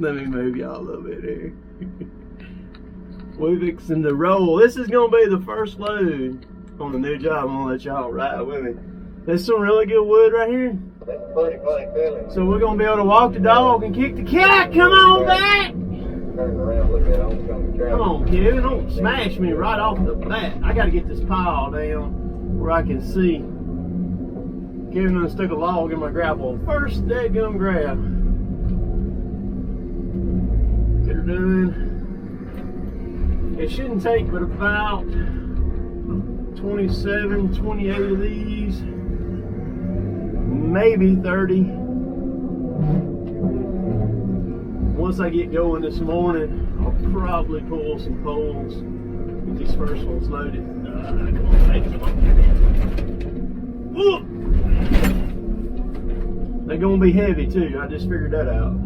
Let me move y'all a little bit here. We're fixing to roll. This is gonna be the first load on the new job. I'm gonna let y'all ride with me. There's some really good wood right here. That's a pretty funny feeling. So we're gonna be able to walk the dog and kick the cat. Come on back! Turn around, look at it. Come on, Kevin. Don't smash me right off the bat. I gotta get this pile down where I can see. Kevin done stuck a log in my grapple. First dadgum grab. Get her done. It shouldn't take but about 27, 28 of these. Maybe 30. Once I get going this morning, I'll probably pull some poles. Get these first ones loaded. Come on, baby, come on. They're gonna be heavy too. I just figured that out.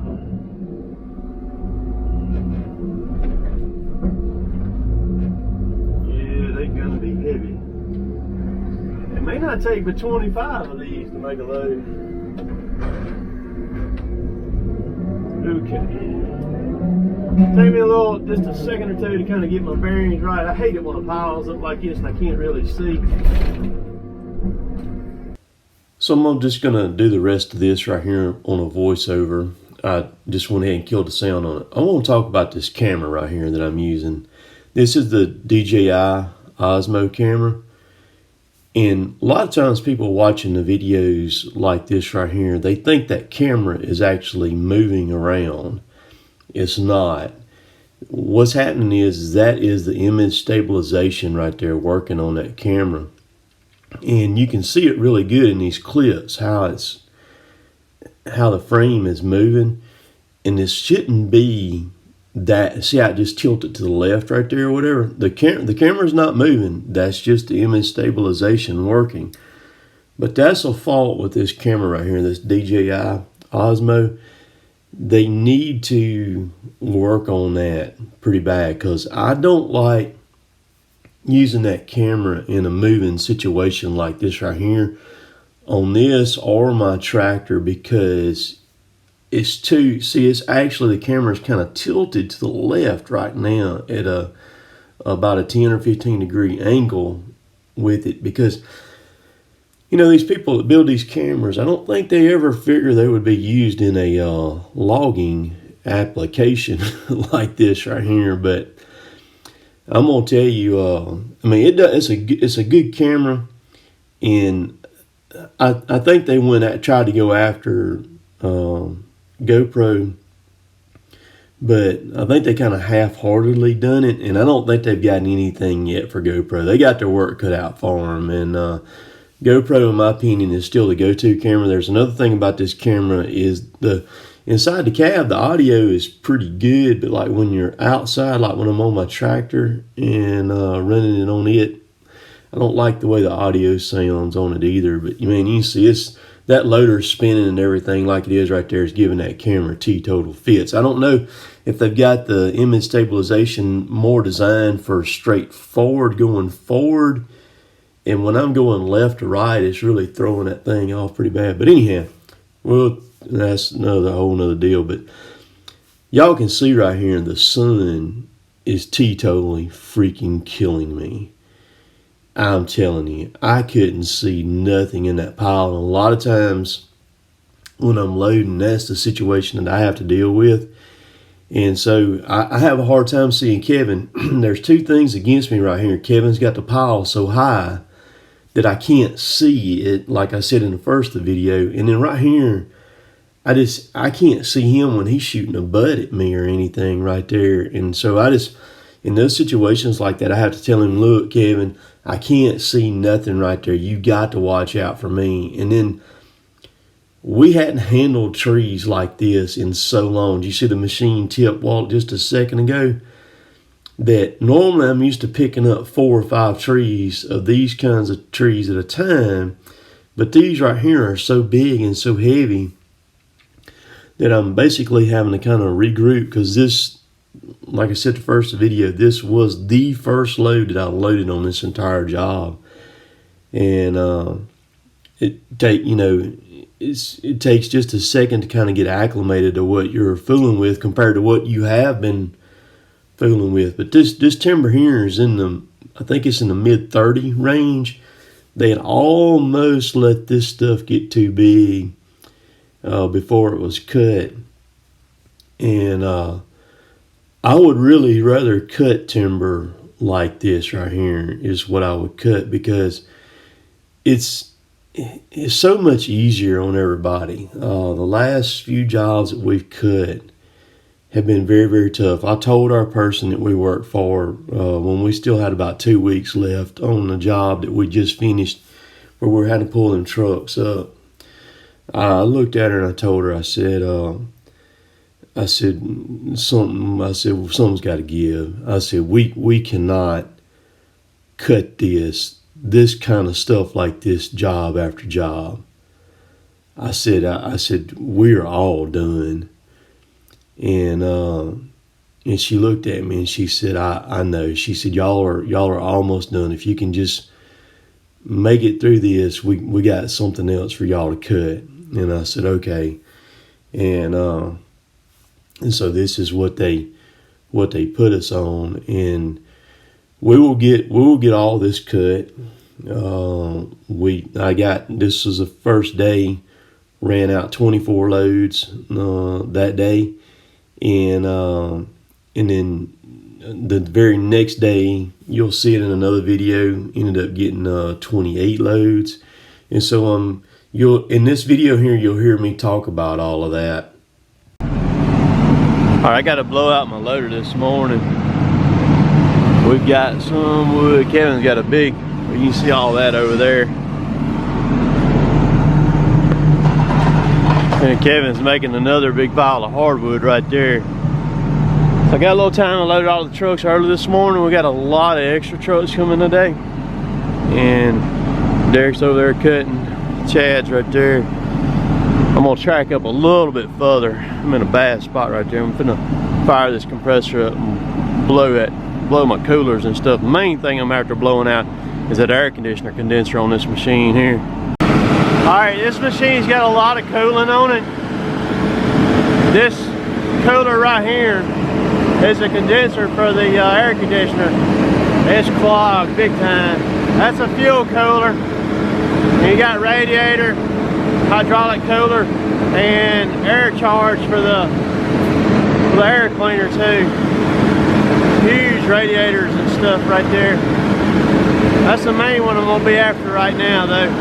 Yeah, they're gonna be heavy. It may not take but 25 of these to make a load. Okay. Take me just a second or two to kind of get my bearings right. I hate it when a piles up like this and I can't really see. So I'm just gonna do the rest of this right here on a voiceover. I just went ahead and killed the sound on it. I want to talk about this camera right here that I'm using. This is the DJI Osmo camera. And a lot of times people watching the videos like this right here, they think that camera is actually moving around. It's not. What's happening is that is the image stabilization right there working on that camera. And you can see it really good in these clips, how the frame is moving. And this shouldn't be that. See how it just tilted to the left right there or whatever? The camera's not moving. That's just the image stabilization working. But that's a fault with this camera right here, this DJI Osmo. They need to work on that pretty bad, because I don't like using that camera in a moving situation like this right here on this or my tractor, because it's it's actually, the camera's kind of tilted to the left right now at about a 10 or 15 degree angle with it, because these people that build these cameras, I don't think they ever figured they would be used in a logging application like this right here. But I'm gonna tell you, it's a good camera, and I think they tried to go after GoPro, but I think they kind of half-heartedly done it, and I don't think they've gotten anything yet for GoPro. They got their work cut out for them, and GoPro, in my opinion, is still the go-to camera. There's another thing about this camera is inside the cab, the audio is pretty good, but like when you're outside, like when I'm on my tractor and running it on it, I don't like the way the audio sounds on it either. But you see that loader spinning and everything like it is right there is giving that camera teetotal fits. I don't know if they've got the image stabilization more designed for straightforward going forward, and when I'm going left to right, it's really throwing that thing off pretty bad. But anyhow, well, that's a whole nother deal. But y'all can see right here, the sun is teetotally freaking killing me. I'm telling you, I couldn't see nothing in that pile. And a lot of times when I'm loading, that's the situation that I have to deal with. And so I have a hard time seeing Kevin. There's two things against me right here. Kevin's got the pile so high that I can't see it, like I said in the first of the video. And then right here, I can't see him when he's shooting a butt at me or anything right there. And so in those situations like that, I have to tell him, look, Kevin, I can't see nothing right there. You got to watch out for me. And then we hadn't handled trees like this in so long. Did you see the machine tip Walt just a second ago? That normally I'm used to picking up 4 or 5 trees of these kinds of trees at a time. But these right here are so big and so heavy that I'm basically having to kind of regroup, because this, like I said the first video, this was the first load that I loaded on this entire job. And it takes just a second to kind of get acclimated to what you're fooling with compared to what you have been fooling with. But this timber here is I think it's in the mid 30 range. They had almost let this stuff get too big before it was cut. And I would really rather cut timber like this right here is what I would cut, because it's so much easier on everybody. The last few jobs that we've cut have been very, very tough. I told our person that we worked for when we still had about 2 weeks left on the job that we just finished, where we had to pull them trucks up. I looked at her and I told her, I said, something's got to give. I said, we cannot cut this kind of stuff like this job after job. I said we're all done. And she looked at me and she said, I know. She said, y'all are almost done. If you can just make it through this, we got something else for y'all to cut. And I said, okay. And so this is what they put us on, and we will get all this cut. This was the first day, ran out 24 loads that day, and then the very next day, you'll see it in another video, ended up getting 28 loads. And so in this video here, you'll hear me talk about all of that. All right, I got to blow out my loader this morning. We've got some wood. Kevin's got a big, you can see all that over there. And Kevin's making another big pile of hardwood right there. So I got a little time to load all the trucks early this morning. We got a lot of extra trucks coming today. And Derek's over there cutting. Chad's right there. I'm gonna track up a little bit further. I'm in a bad spot right there. I'm gonna fire this compressor up and blow my coolers and stuff. The main thing I'm after blowing out is that air conditioner condenser on this machine here. All right, this machine's got a lot of cooling on it. This cooler right here is a condenser for the air conditioner. It's clogged big time. That's a fuel cooler. And you got radiator, hydraulic cooler, and air charge for the air cleaner too. Huge radiators and stuff right there. That's the main one I'm gonna be after right now though.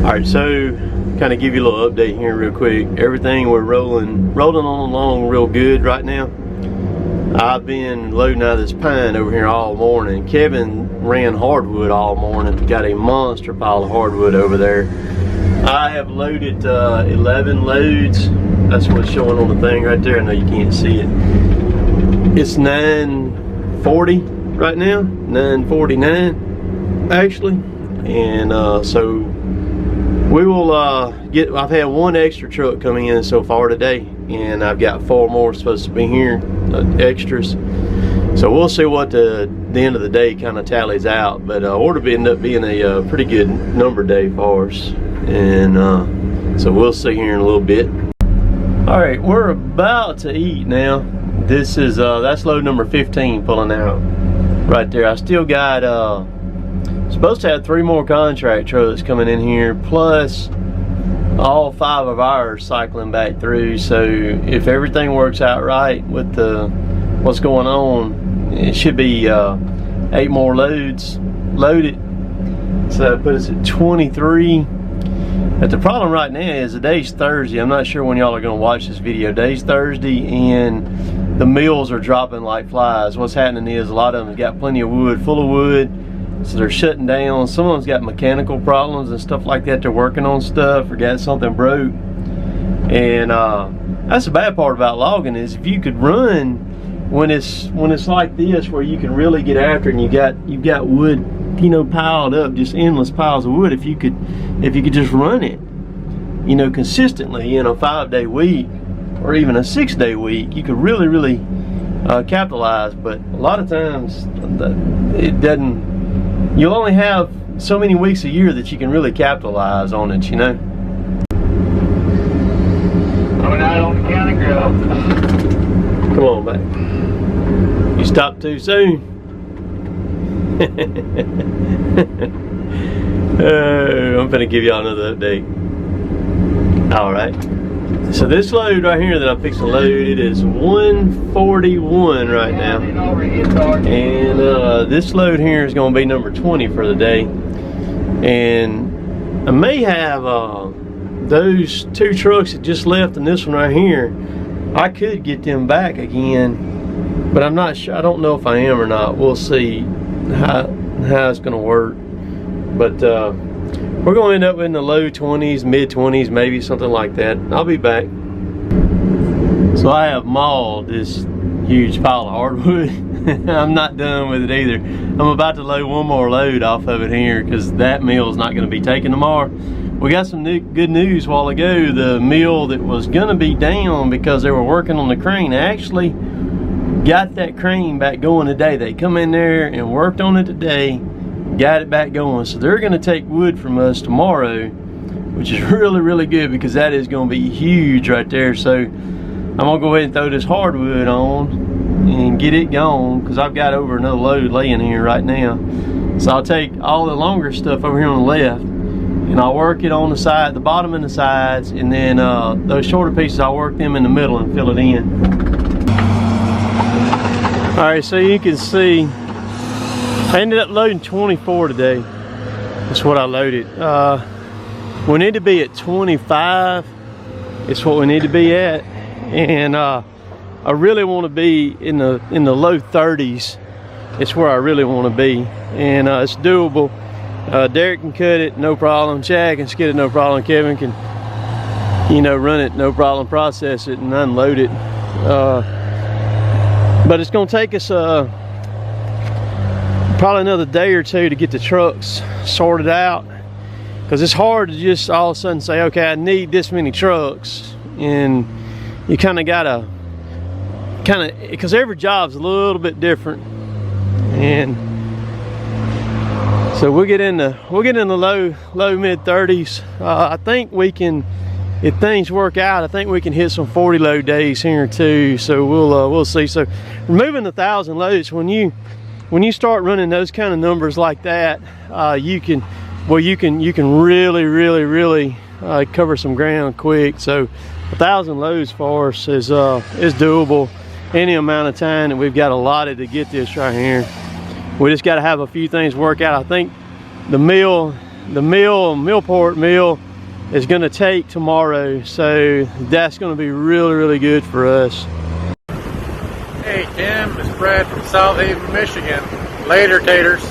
Alright, so kind of give you a little update here real quick. Everything we're rolling on along real good right now. I've been loading out of this pine over here all morning. Kevin ran hardwood all morning. Got a monster pile of hardwood over there. I have loaded 11 loads. That's what's showing on the thing right there. I know you can't see it. It's 9:40 right now, 9:49 actually. And so we will I've had one extra truck coming in so far today, and I've got 4 more supposed to be here, extras. So we'll see what the end of the day kind of tallies out, but ought to end up being a pretty good number day for us, and so we'll see here in a little bit. All right, we're about to eat now. This is that's load number 15 pulling out right there. I still got supposed to have 3 more contract trucks coming in here, plus all 5 of ours cycling back through. So if everything works out right with what's going on, it should be 8 more loads loaded. So that put us at 23. But the problem right now is the day's Thursday. I'm not sure when y'all are going to watch this video. Day's Thursday and the mills are dropping like flies. What's happening is a lot of them have got plenty of wood, full of wood, so they're shutting down. Some of them's got mechanical problems and stuff like that. They're working on stuff or got something broke. And that's the bad part about logging, is if you could run when it's like this, where you can really get after it, and you've got wood, you know, piled up, just endless piles of wood. If you could just run it, you know, consistently in a 5-day week or even a 6-day week, you could really capitalize. But a lot of times it doesn't. You'll only have so many weeks a year that you can really capitalize on it, you know. Coming out on the county grill. Come on back. You stopped too soon. I'm gonna give y'all another update. Alright, so this load right here that I'm fixing to load, it is 141 right now, and this load here is going to be number 20 for the day. And I may have those 2 trucks that just left and this one right here, I could get them back again, but I'm not sure. I don't know if I am or not. We'll see how it's going to work. But we're going to end up in the low 20s, mid 20s, maybe something like that. I'll be back. So I have mauled this huge pile of hardwood. I'm not done with it either. I'm about to load 1 more load off of it here, because that mill is not going to be taken tomorrow. We got some good news a while ago. The mill that was going to be down because they were working on the crane actually got that crane back going today. They come in there and worked on it today, got it back going. So they're going to take wood from us tomorrow, which is really good, because that is going to be huge right there. So I'm going to go ahead and throw this hardwood on and get it gone, because I've got over another load laying here right now. So I'll take all the longer stuff over here on the left, and I'll work it on the side, the bottom and the sides, and then those shorter pieces, I'll work them in the middle and fill it in. All right, so you can see I ended up loading 24 today. That's what I loaded. We need to be at 25. It's what we need to be at, and I really want to be in the low 30s. It's where I really want to be, and it's doable. Derek can cut it, no problem. Chad can skid it, no problem. Kevin can, you know, run it, no problem. Process it and unload it. But it's going to take us probably another day or 2 to get the trucks sorted out, because it's hard to just all of a sudden say, okay, I need this many trucks, and you kind of gotta because every job's a little bit different. And so we'll get in the low mid 30s. I think we can, if things work out, I think we can hit some 40 load days here too. So we'll see. So removing 1,000 loads, when you start running those kind of numbers like that, you can really cover some ground quick. So 1,000 loads for us is doable any amount of time that we've got allotted to get this right here. We just got to have a few things work out. I think the Millport mill is going to take tomorrow, so that's going to be really good for us. Hey Tim, it's Brad from South Haven, Michigan. Later, taters.